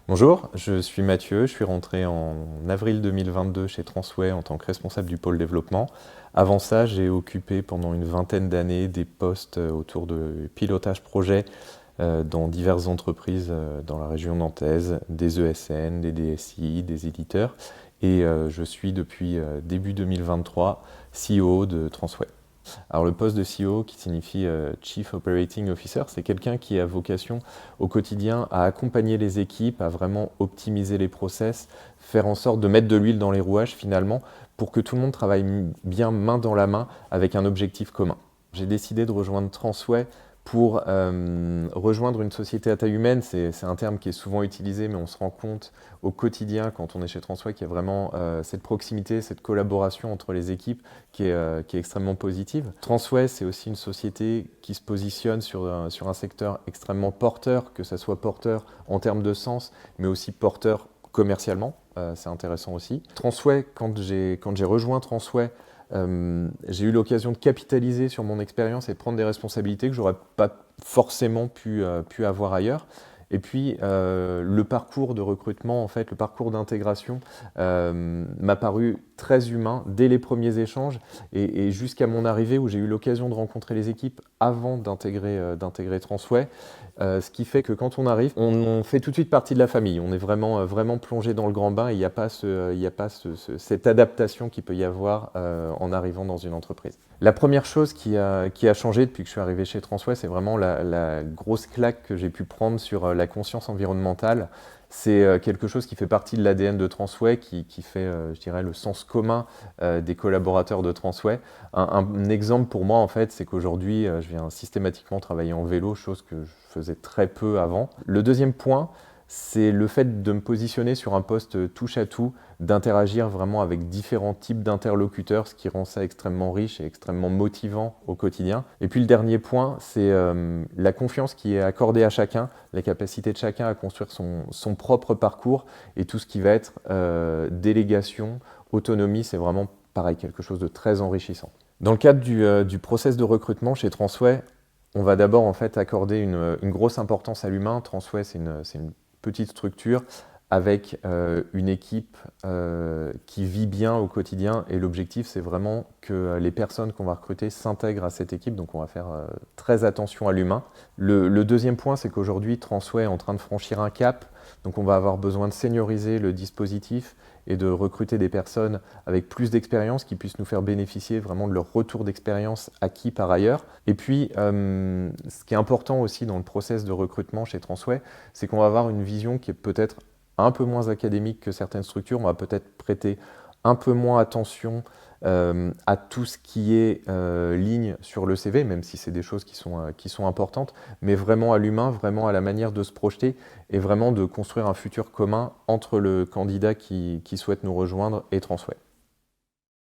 Bonjour, je suis Mathieu, je suis rentré en avril 2022 chez Transway en tant que responsable du pôle développement. Avant ça, j'ai occupé pendant une vingtaine d'années des postes autour de pilotage projet dans diverses entreprises dans la région nantaise, des ESN, des DSI, des éditeurs. Et je suis depuis début 2023 CEO de Transway. Alors le poste de CEO, qui signifie Chief Operating Officer, c'est quelqu'un qui a vocation au quotidien à accompagner les équipes, à vraiment optimiser les process, faire en sorte de mettre de l'huile dans les rouages finalement, pour que tout le monde travaille bien main dans la main avec un objectif commun. J'ai décidé de rejoindre Transway pour rejoindre une société à taille humaine. C'est un terme qui est souvent utilisé, mais on se rend compte au quotidien quand on est chez Transway qu'il y a vraiment cette proximité, cette collaboration entre les équipes qui est extrêmement positive. Transway, c'est aussi une société qui se positionne sur un secteur extrêmement porteur, que ça soit porteur en termes de sens, mais aussi porteur commercialement. C'est intéressant aussi. Transway, quand j'ai rejoint Transway, j'ai eu l'occasion de capitaliser sur mon expérience et de prendre des responsabilités que j'aurais pas forcément pu avoir ailleurs. Et puis le parcours de recrutement, en fait, le parcours d'intégration m'a paru très humain dès les premiers échanges et jusqu'à mon arrivée où j'ai eu l'occasion de rencontrer les équipes avant d'intégrer Transway. Ce qui fait que quand on arrive, on fait tout de suite partie de la famille. On est vraiment plongé dans le grand bain et il n'y a pas, cette adaptation qu'il peut y avoir en arrivant dans une entreprise. La première chose qui a changé depuis que je suis arrivé chez Transway, c'est vraiment la grosse claque que j'ai pu prendre sur la conscience environnementale. C'est quelque chose qui fait partie de l'ADN de Transway, qui fait, je dirais, le sens commun des collaborateurs de Transway. Un exemple pour moi, en fait, c'est qu'aujourd'hui, je viens systématiquement travailler en vélo, chose que je faisais très peu avant. Le deuxième point, c'est le fait de me positionner sur un poste touche à tout, d'interagir vraiment avec différents types d'interlocuteurs, ce qui rend ça extrêmement riche et extrêmement motivant au quotidien. Et puis le dernier point, c'est la confiance qui est accordée à chacun, la capacité de chacun à construire son propre parcours et tout ce qui va être délégation, autonomie, c'est vraiment pareil, quelque chose de très enrichissant. Dans le cadre du process de recrutement chez Transway, on va d'abord en fait accorder une grosse importance à l'humain. Transway, c'est une petite structure avec une équipe qui vit bien au quotidien et l'objectif c'est vraiment que les personnes qu'on va recruter s'intègrent à cette équipe, donc on va faire très attention à l'humain. Le deuxième point, c'est qu'aujourd'hui Transway est en train de franchir un cap, donc on va avoir besoin de senioriser le dispositif et de recruter des personnes avec plus d'expérience qui puissent nous faire bénéficier vraiment de leur retour d'expérience acquis par ailleurs. Et puis, ce qui est important aussi dans le process de recrutement chez Transway, c'est qu'on va avoir une vision qui est peut-être un peu moins académique que certaines structures. On va peut-être prêter un peu moins attention à tout ce qui est ligne sur le CV, même si c'est des choses qui sont importantes, mais vraiment à l'humain, vraiment à la manière de se projeter et vraiment de construire un futur commun entre le candidat qui souhaite nous rejoindre et Transway.